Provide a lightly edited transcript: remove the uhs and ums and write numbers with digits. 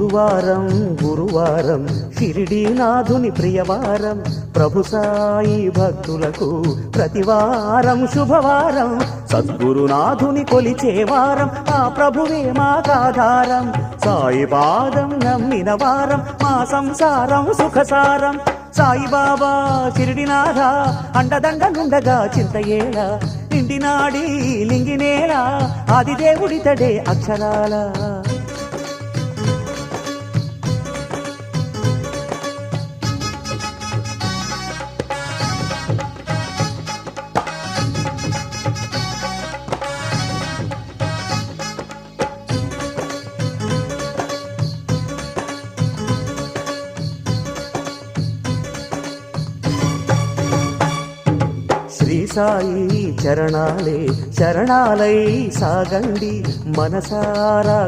గురువారం గురువారం షిరిడీనాథుని ప్రియవారం ప్రభు సాయి భక్తులకు ప్రతివారం శుభవారం సద్గురునాథుని కొలిచే వారం ఆ ప్రభువే మాకాధారం సాయి పాదం నమ్మిన వారం మా సంసారం సుఖసారం సాయిబాబా షిరిడినాథ అండదండలుండగా చింతయేలా ఇంటినాడి లింగినేలా ఆదిదేవుడితడే అక్షరాల శ్రీ సాయి చరణాలే శరణాలై సాగండి మనసారా